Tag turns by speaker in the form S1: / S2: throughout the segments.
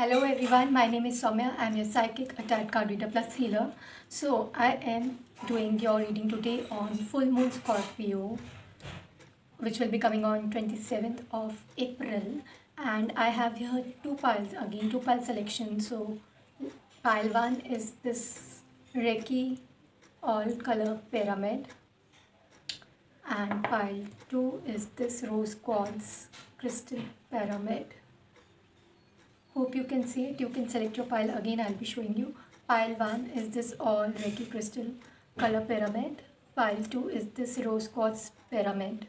S1: Hello everyone, my name is Soumya. I'm your psychic attack card reader plus healer. So I am doing your reading today on full moon Scorpio, which will be coming on 27th of April. And I have here two piles again, two pile selection. So pile one is this Reiki all color pyramid, and pile two is this rose quartz crystal pyramid. Hope you can see it. You can select your pile again. I'll be showing you. Pile 1 is this all Reiki crystal color pyramid. Pile 2 is this rose quartz pyramid.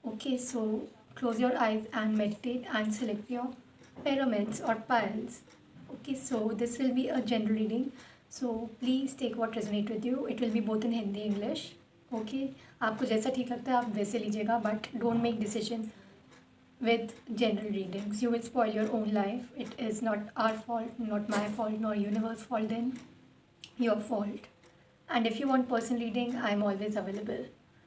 S1: Okay, so close your eyes and meditate and select your pyramids or piles. Okay, so this will be a general reading. So please take what resonate with you. It will be both in Hindi English. Okay, आपको जैसा ठीक लगता है आप वैसे लीजिएगा, but don't make decision with general readings. You will spoil your own life. It is not our fault, not my fault, nor universe fault, then your fault. And if you want personal reading, I'm always available.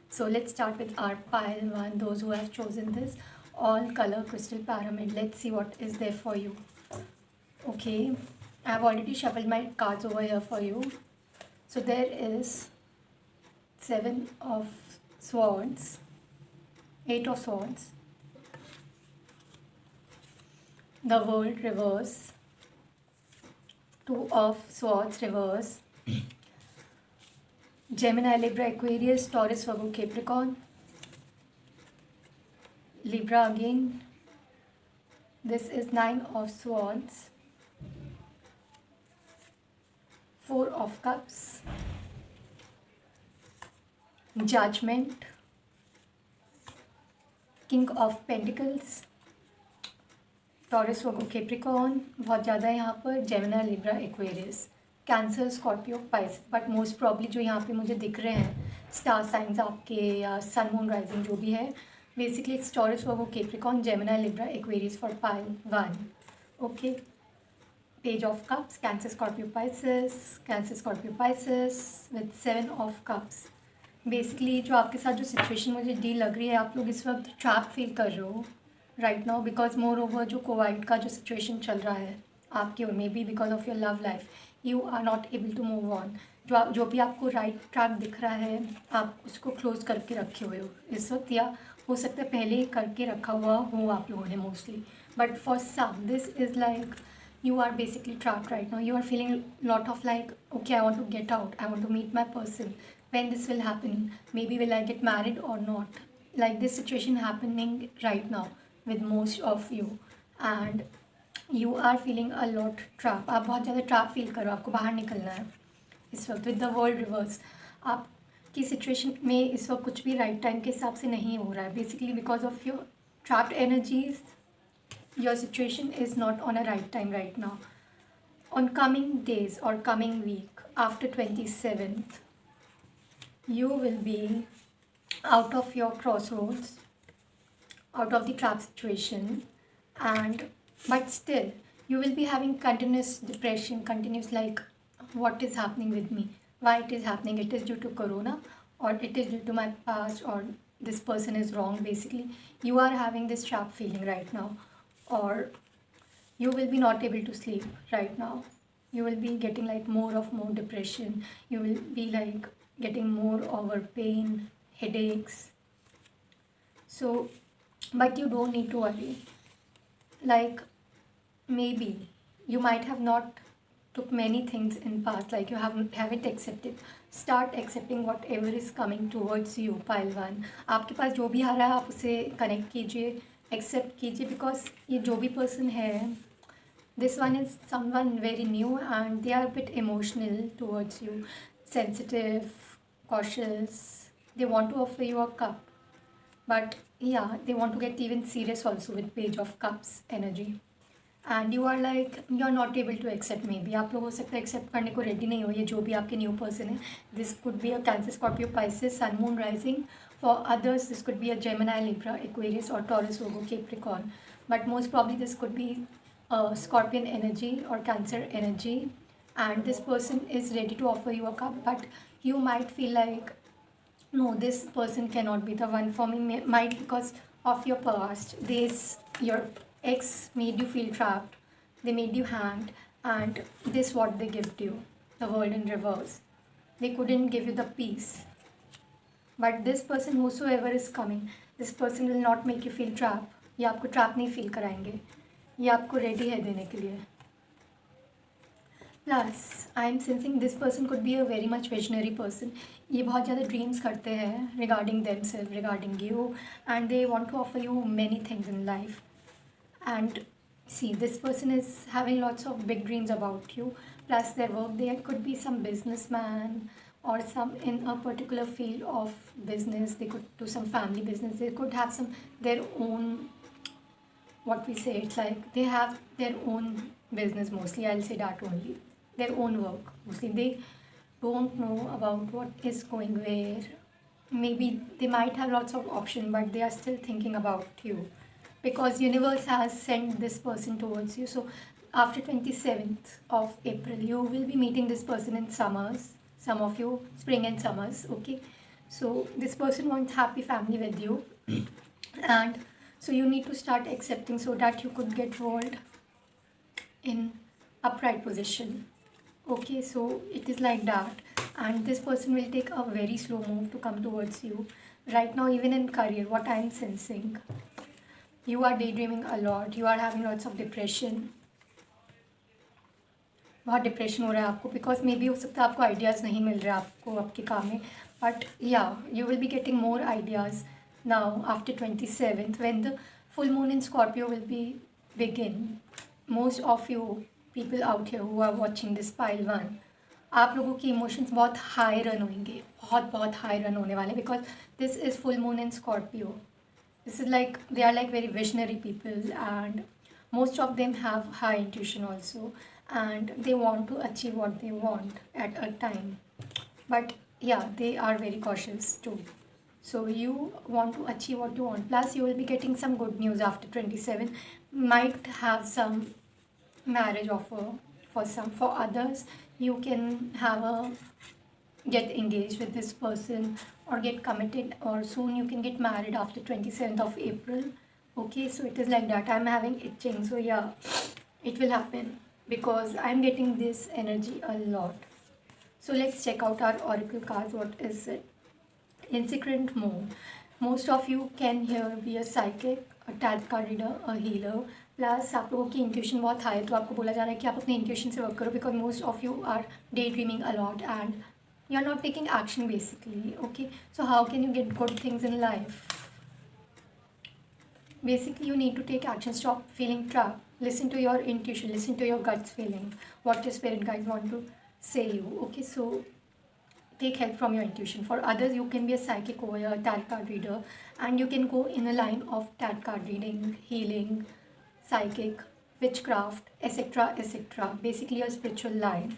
S1: So let's start with our pile 1, those who have chosen this all color crystal pyramid. Let's see what is there for you. Okay, I've already shuffled my cards over here for you. So there is 7 of swords, 8 of swords, the world reverse, 2 of swords reverse, Gemini, Libra, Aquarius, Taurus, Virgo, Capricorn, Libra again. This is 9 of swords, 4 of cups, Judgment, King of Pentacles, Taurus Virgo Capricorn बहुत ज़्यादा है यहाँ पर, Gemini, Libra, Aquarius, cancer, Scorpio, Pisces. But most probably जो यहाँ पे मुझे दिख रहे हैं स्टार साइंस आपके या सन मून राइजिंग जो भी है, basically it's Taurus Virgo Capricorn, Gemini, Libra, Aquarius for pile 1. Okay, page of cups, cancer, Scorpio, Pisces, cancer, Scorpio, Pisces with 7 of cups. Basically जो आपके साथ जो सिचुएशन मुझे डील लग रही है, आप लोग इस वक्त ट्रैप फील कर रहे हो right now, because moreover जो कोविड का जो सिचुएशन चल रहा है आपके, और maybe because of your love life you are not able to move on. जो भी आपको राइट ट्रैक दिख रहा है आप उसको क्लोज करके रखे हुए हो इस वक्त, या हो सकता है पहले ही करके रखा हुआ हो आप लोगों ने mostly. But for some this is like you are basically trapped right now. You are feeling lot of like, okay, I want to get out, I want to meet my person. When this will happen, maybe will I get married or not, like this situation happening right now with most of you, and you are feeling a lot trap. आप बहुत ज़्यादा trap feel करो, आपको बाहर निकलना है इस वक्त विद द वर्ल्ड रिवर्स. आपकी सिचुएशन में इस वक्त कुछ भी राइट टाइम के हिसाब से नहीं हो रहा है, basically because of your trapped energies. Your situation is not on a right time right now. On coming days or coming week after 27th, you will be out of your crossroads, out of the trap situation, and but still you will be having continuous depression, continuous like what is happening with me, why it is happening, it is due to corona or it is due to my past, or this person is wrong. Basically you are having this trap feeling right now, or you will be not able to sleep right now. You will be getting like more depression. You will be like getting more over pain, headaches. So but you don't need to worry. Like maybe you might have not took many things in past, like you haven't accepted. Start accepting whatever is coming towards you. pile 1, आपके पास जो भी आ रहा है आप उसे connect कीजिए, accept कीजिए, because ये जो भी पर्सन है, this one is someone very new and they are bit emotional towards you, sensitive, cautious. They want to offer you a cup, but yeah they want to get even serious also with page of cups energy. And you are like you are not able to accept. Maybe आप लोग हो सकता है accept करने को ready नहीं हो, ये जो भी आपके न्यू पर्सन है. This could be a Cancer, Scorpio, Pisces, sun moon rising. For others, this could be a Gemini, Libra, Aquarius, or Taurus, Virgo, Capricorn. But most probably this could be a Scorpion energy or Cancer energy. And this person is ready to offer you a cup. But you might feel like, no, this person cannot be the one for me. Might because of your past. Your ex made you feel trapped they made you hanged, and this what they give to you, the world in reverse. They couldn't give you the peace. But this person whosoever is coming, this person will not make you feel trap. ये आपको trap नहीं feel कराएंगे, ये आपको ready है देने के लिए. Plus, I am sensing this person could be a very much visionary person. ये बहुत ज़्यादा dreams करते हैं regarding themselves, regarding you, and they want to offer you many things in life. And see, this person is having lots of big dreams about you. Plus, their work, there could be some businessman or some in a particular field of business. They could do some family business. They could have some their own, what we say, it's like they have their own business mostly. I'll say that only. Their own work mostly. They don't know about what is going where. Maybe they might have lots of options, but they are still thinking about you because universe has sent this person towards you. So after 27th of April, you will be meeting this person in summers. Some of you spring and summers. Okay, so this person wants happy family with you, and so you need to start accepting so that you could get rolled in upright position. Okay, so it is like that, and this person will take a very slow move to come towards you. Right now, even in career, what I am sensing, you are daydreaming a lot, you are having lots of depression. बहुत depression हो रहा है आपको because may be हो सकता है आपको ideas नहीं मिल रहे आपको आपके काम में, बट या you will be getting more ideas now after 27th when the full moon in Scorpio will be begin. Most of you people out here who are watching this pile 1, आप लोगों की इमोशंस बहुत high run होंगे, बहुत high run होने वाले because this is full moon in Scorpio. This is like they are like very visionary people, and most of them have high intuition also, and they want to achieve what they want at a time. But yeah, they are very cautious too. So you want to achieve what you want. Plus, you will be getting some good news after 27. Might have some marriage offer for some. For others, you can have a get engaged with this person or get committed, or soon you can get married after 27th of April. Okay, so it is like that. I'm having itching, so yeah, it will happen because I'm getting this energy a lot. So let's check out our oracle cards. What is it? Insecret mode. Most of you can here be a psychic, a tarot card reader, a healer. Plus आप लोगों की intuition बहुत high है, तो आपको बोला जा रहा है कि आप अपने इंट्यूशन से वर्क करो because most of you are daydreaming a lot and you are not taking action basically. Okay, so how can you get good things in life? Basically, you need to take action. Stop feeling trapped. Listen to your intuition, listen to your guts feeling, what your spirit guides want to say you. Okay, so take help from your intuition. For others, you can be a psychic over a tarot card reader, and you can go in a line of tarot card reading, healing, psychic, witchcraft, etc, etc. Basically a spiritual line.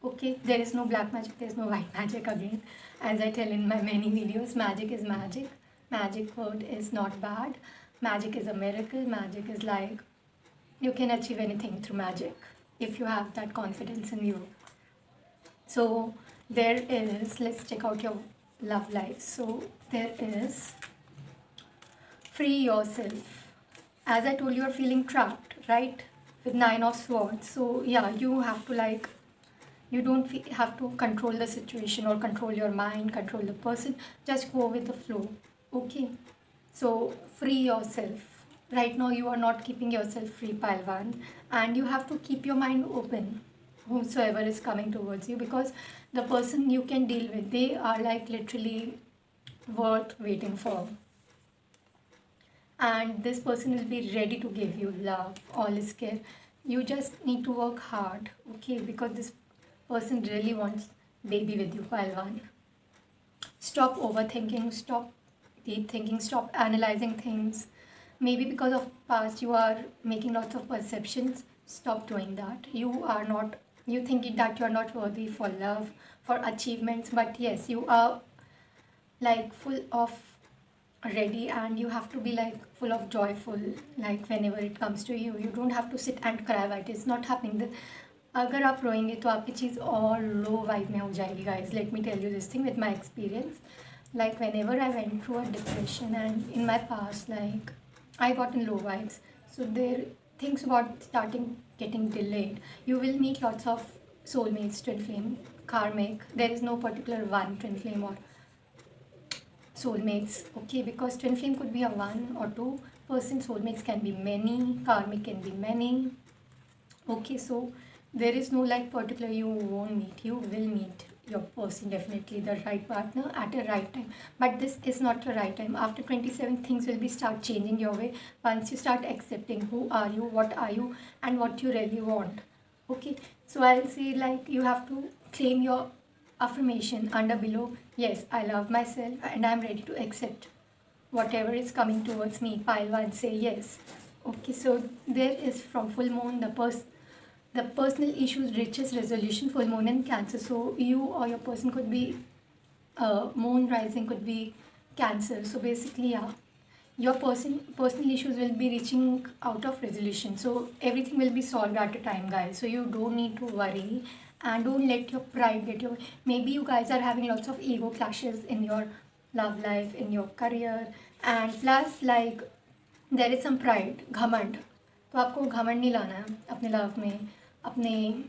S1: Okay, there is no black magic, there is no white magic again. As I tell in my many videos, magic is magic. Magic word is not bad. Magic is a miracle. Magic is like you can achieve anything through magic if you have that confidence in you. So there is, let's check out your love life. So there is free yourself. As I told you, are feeling trapped, right? With 9 of Swords. So yeah, you have to like, you don't have to control the situation or control your mind, control the person. Just go with the flow. Okay, so free yourself. Right now you are not keeping yourself free, pile 1, and you have to keep your mind open whomsoever is coming towards you, because the person you can deal with, they are like literally worth waiting for, and this person will be ready to give you love, all is care. You just need to work hard. Okay, because this person really wants baby with you, pile 1. Stop overthinking, stop deep thinking, stop analyzing things. Maybe because of past you are making lots of perceptions. Stop doing that. You are not, you think that you are not worthy for love, for achievements, but yes, you are like full of ready, and you have to be like full of joyful, like whenever it comes to you. You don't have to sit and cry, but it's not happening. अगर आप रोएंगे तो आपकी चीज़ और लो vibe में हो जाएगी. Guys, let me tell you this thing with my experience. Like whenever I went through a depression and in my past, like I got in low vibes, so there things got starting getting delayed. You will meet lots of soulmates, twin flame, karmic. There is no particular one twin flame or soulmates, okay, because twin flame could be a one or two person, soulmates can be many, karmic can be many, okay. So there is no like particular you won't meet, you will meet your person, definitely the right partner at a right time. But this is not the right time. After 27 things will be start changing your way once you start accepting who are you, what are you, and what you really want, okay. So I'll say like you have to claim your affirmation under below. Yes, I love myself and I'm ready to accept whatever is coming towards me. Pile one, say yes. Okay, so there is from full moon the personal issues reaches resolution, full moon in Cancer. So you or your person could be moon rising, could be Cancer. So basically, yeah, your personal issues will be reaching out of resolution. So everything will be solved at a time, guys. So you don't need to worry and don't let your pride get your. Maybe you guys are having lots of ego clashes in your love life, in your career, and plus like there is some pride, घमंड. तो आपको घमंड नहीं लाना है अपने love में, अपने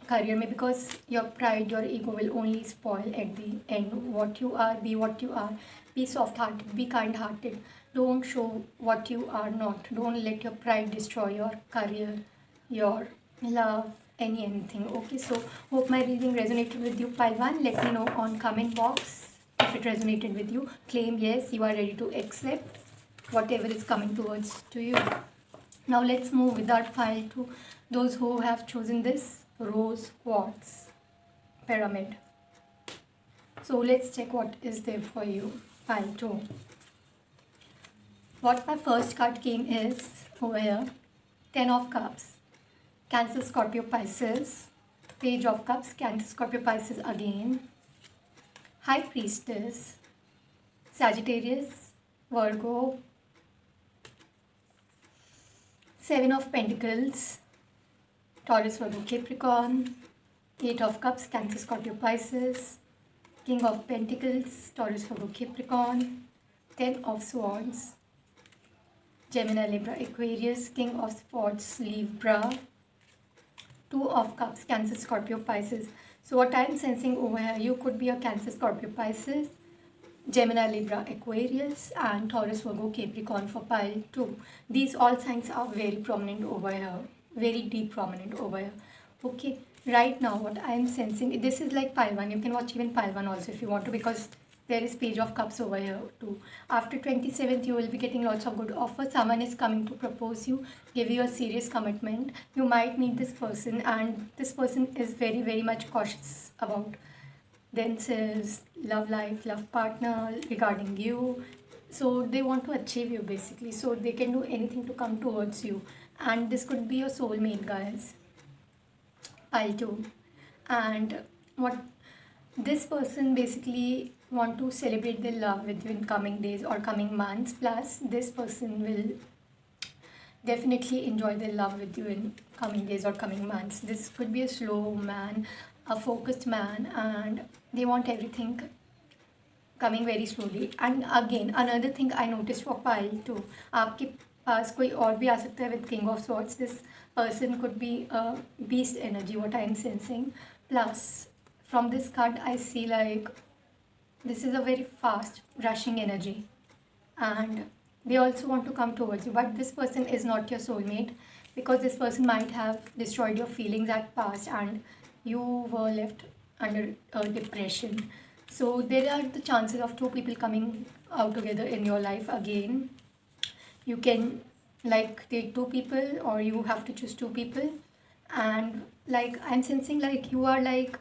S1: career में, because your pride, your ego will only spoil at the end what you are. Be what you are. Be soft-hearted. Be kind-hearted. Don't show what you are not. Don't let your pride destroy your career, your love, anything. Okay, so hope my reading resonated with you, pile one. Let me know on comment box if it resonated with you. Claim yes, you are ready to accept whatever is coming towards to you. Now let's move with our pile to those who have chosen this rose quartz pyramid. So let's check what is there for you, pile 2. What my first card came is over here, 10 of cups, Cancer, Scorpio, Pisces, Page of Cups, Cancer, Scorpio, Pisces again, High Priestess, Sagittarius, Virgo, 7 of Pentacles, Taurus, Virgo, Capricorn, 8 of Cups, Cancer, Scorpio, Pisces, King of Pentacles, Taurus, Virgo, Capricorn, 10 of Swords, Gemini, Libra, Aquarius, King of Swords, Libra, 2 of Cups, Cancer, Scorpio, Pisces. So what I'm sensing over here, you could be a Cancer, Scorpio, Pisces, Gemini, Libra, Aquarius, and Taurus, Virgo, Capricorn for pile 2. These all signs are very prominent over here, very deep prominent over here. Okay, right now what I am sensing, this is like pile 1. You can watch even pile 1 also if you want to, because there is Page of Cups over here too. After 27th, you will be getting lots of good offers. Someone is coming to propose you, give you a serious commitment. You might meet this person, and this person is very, very much cautious about themselves, love life, love partner, regarding you. So they want to achieve you basically. So they can do anything to come towards you. And this could be your soulmate, guys. Pile 2. And what this person basically want to celebrate their love with you in coming days or coming months. Plus this person will definitely enjoy their love with you in coming days or coming months. This could be a slow man, a focused man, and they want everything coming very slowly. And again, another thing I noticed for pile 2, आपके पास कोई और भी आ सकता है with King of Swords. This person could be a beast energy, what I am sensing. Plus from this card I see like this is a very fast rushing energy, and they also want to come towards you. But this person is not your soulmate, because this person might have destroyed your feelings at past and you were left under a depression. So there are the chances of 2 people coming out together in your life again. You can like take 2 people, or you have to choose 2 people. And like I'm sensing like you are like,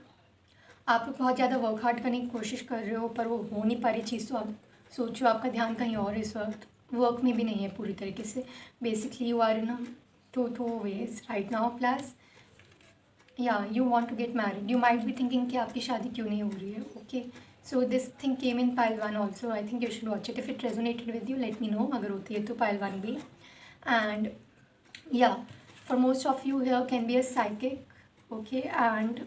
S1: आप लोग बहुत ज़्यादा work hard करने की कोशिश कर रहे हो, पर वो हो नहीं पा रही चीज़। तो आप सोचो, आपका ध्यान कहीं और इस वक्त, वर्क में भी नहीं है पूरी तरीके से. Basically you are in two ways right now. Plus yeah you want to get married. You might be thinking कि आपकी शादी क्यों नहीं हो रही है. Okay, so this thing came in pile 1 also. I think you should watch it. If it resonated with you, let me know. अगर होती है तो पाइल 1 भी. एंड या for most of you here can be a psychic, okay, and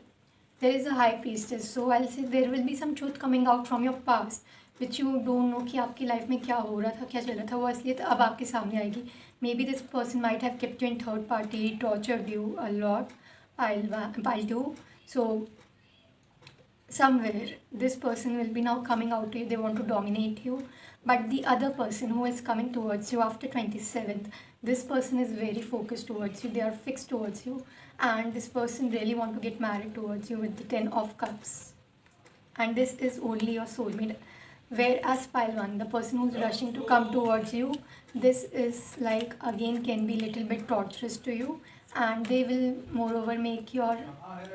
S1: there is a high priestess. So I'll say there will be some truth coming out from your past, which you don't know कि आपकी life में क्या हो रहा था, क्या चल रहा था, वो असलियत अब आपके सामने आएगी. May be this person might have kept you in third party, tortured you a lot, pile two. So somewhere this person will be now coming out to you, they want to dominate you. But the other person who is coming towards you after 27th, this person is very focused towards you, they are fixed towards you, and this person really want to get married towards you with the 10 of cups, and this is only your soulmate. Whereas pile one, the person who's rushing to come towards you, this is like again can be little bit torturous to you, and they will moreover make your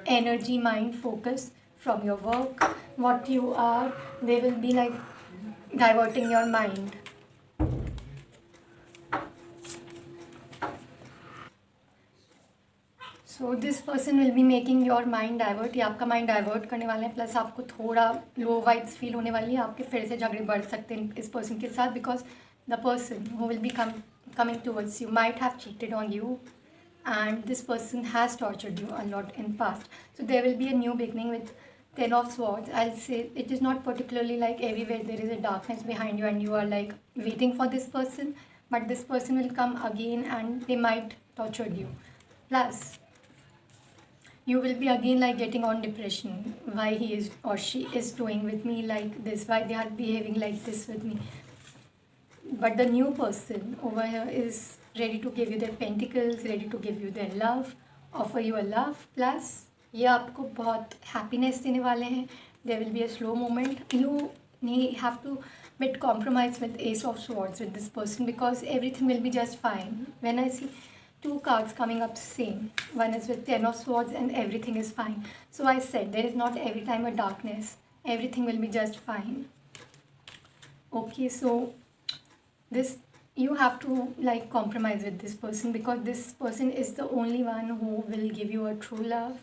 S1: energy mind focus from your work, what you are. They will be like diverting your mind. So this person will be making your mind divert, या आपका mind divert करने वाले हैं, plus आपको थोड़ा लो vibes feel होने वाली है, आपके फिर से झगड़े बढ़ सकते हैं इस पर्सन के साथ, because the person who will be coming towards you might have cheated on you, and this person has tortured you a lot in past. So there will be a new beginning with 10 of swords. I'll say it is not particularly like everywhere there is a darkness behind you and you are like waiting for this person, but this person will come again and they might torture you. Plus you will be again like getting on depression, why he is or she is doing with me like this, why they are behaving like this with me. But the new person over here is ready to give you their pentacles, ready to give you their love, offer you a love. Plus ये आपको बहुत happiness देने वाले हैं. There will be a slow moment. You have to bit compromise with Ace of Swords with this person, because everything will be just fine. When I see two cards coming up same, one is with 10 of swords and everything is fine. So I said there is not every time a darkness, everything will be just fine. Okay, so this you have to like compromise with this person, because this person is the only one who will give you a true love,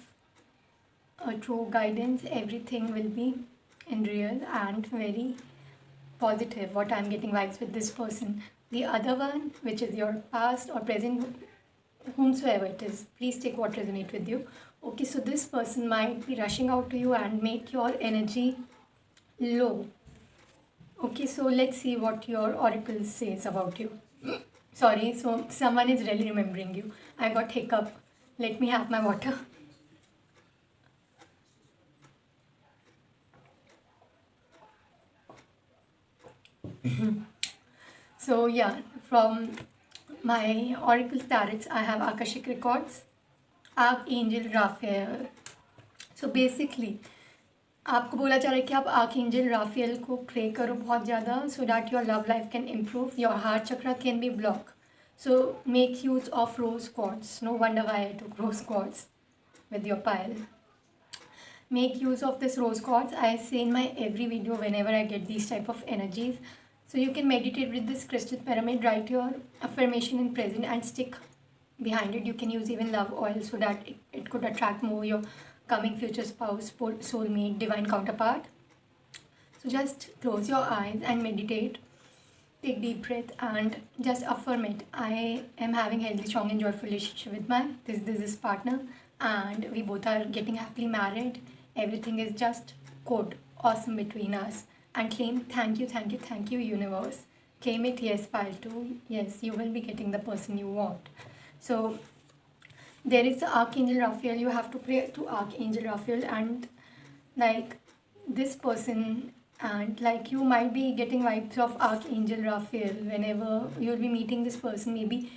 S1: a true guidance. Everything will be in real and very positive, what I'm getting vibes with this person. The other one, which is your past or present, whomsoever it is, please take what resonates with you. Okay, so this person might be rushing out to you and make your energy low. Okay, so let's see what your oracle says about you. Sorry, so someone is really remembering you. I got hiccup. Let me have my water. So yeah, from my oracle tarots, I have Akashic records, Archangel Raphael. So basically आपको बोला जा रहा है कि आप archangel Rafale को pray करो बहुत ज़्यादा, so that your love life can improve, your heart chakra can be block. So make use of rose quartz. No wonder why I took rose quartz with your pile. Make use of this rose quartz. I say in my every video whenever I get these type of energies. So you can meditate with this crystal pyramid, write your affirmation in present and stick behind it. You can use even love oil so that it could attract more your coming future spouse, soulmate, divine counterpart. So just close your eyes and meditate. Take deep breath and just affirm it. I am having healthy, strong and joyful relationship with my this partner, and we both are getting happily married. Everything is just good, awesome between us. And claim, thank you universe. Claim it, yes, pile 2. Yes, you will be getting the person you want. So there is the Archangel Raphael. You have to pray to Archangel Raphael, and like this person, and like you might be getting vibes of Archangel Raphael whenever you'll be meeting this person. Maybe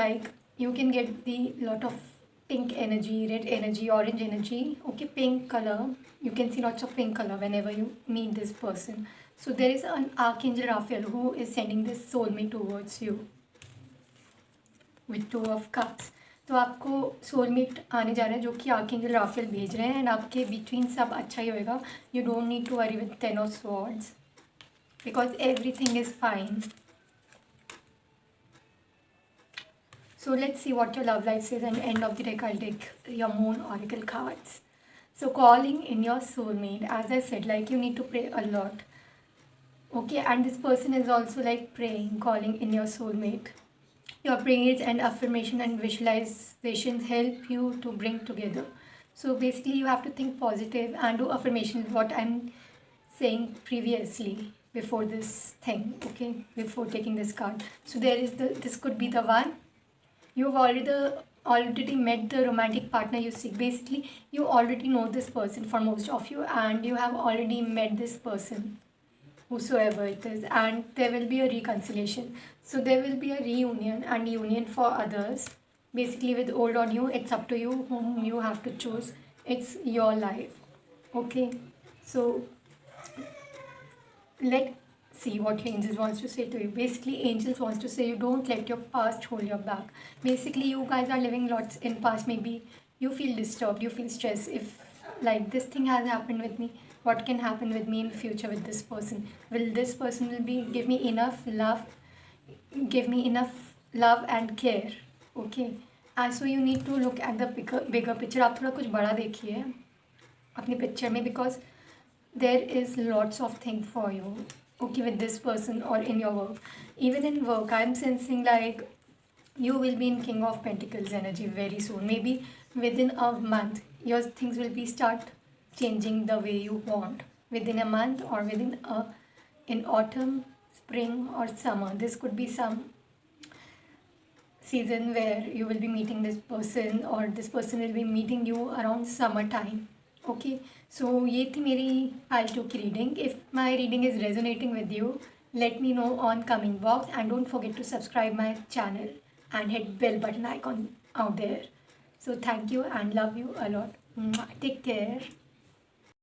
S1: like you can get the lot of pink energy, red energy, orange energy. Okay, pink color. You can see lots of pink color whenever you meet this person. So there is an Archangel Raphael who is sending this soulmate towards you with 2 of cups. तो आपको soulmate आने जा रहा है जो कि archangel Rafale भेज रहे हैं, एंड आपके बिटवीन सब अच्छा ही होएगा. You don't need to worry with 10 of swords because everything is fine. So let's see what your love life says, and end of the deck I'll take your moon oracle cards. So calling in your soulmate, as I said, like you need to pray a lot. Okay, and this person is also like praying, calling in your soulmate. Your prayers and affirmation and visualizations help you to bring together. So basically you have to think positive and do affirmation, what I'm saying previously. before this thing, okay, before taking this card. So there is this could be the one. You've already met the romantic partner you seek. Basically, you already know this person for most of you, and you have already met this person, whosoever it is, and there will be a reconciliation. So there will be a reunion and union for others. Basically, with old or new, it's up to you whom you have to choose. It's your life. Okay. So let's see what angels wants to say to you. Basically, angels wants to say you don't let your past hold you back. Basically, you guys are living lots in past. Maybe you feel disturbed, you feel stressed. If like this thing has happened with me, what can happen with me in future with this person? Will this person will be give me enough love, give me enough love and care? Okay. And so you need to look at the bigger picture. आप थोड़ा कुछ बड़ा देखिए अपनी picture में, because there is lots of thing for you, okay, with this person or in your work. Even in work, I'm sensing like you will be in King of Pentacles energy very soon. Maybe within a month your things will be start changing the way you want, within a month or within a in autumn, spring or summer. This could be some season where you will be meeting this person or this person will be meeting you around summertime. Okay, so ये थी मेरी pile 2 की reading. If my reading is resonating with you, let me know on comment box, and don't forget to subscribe my channel and hit bell button icon out there. So thank you and love you a lot. Take care.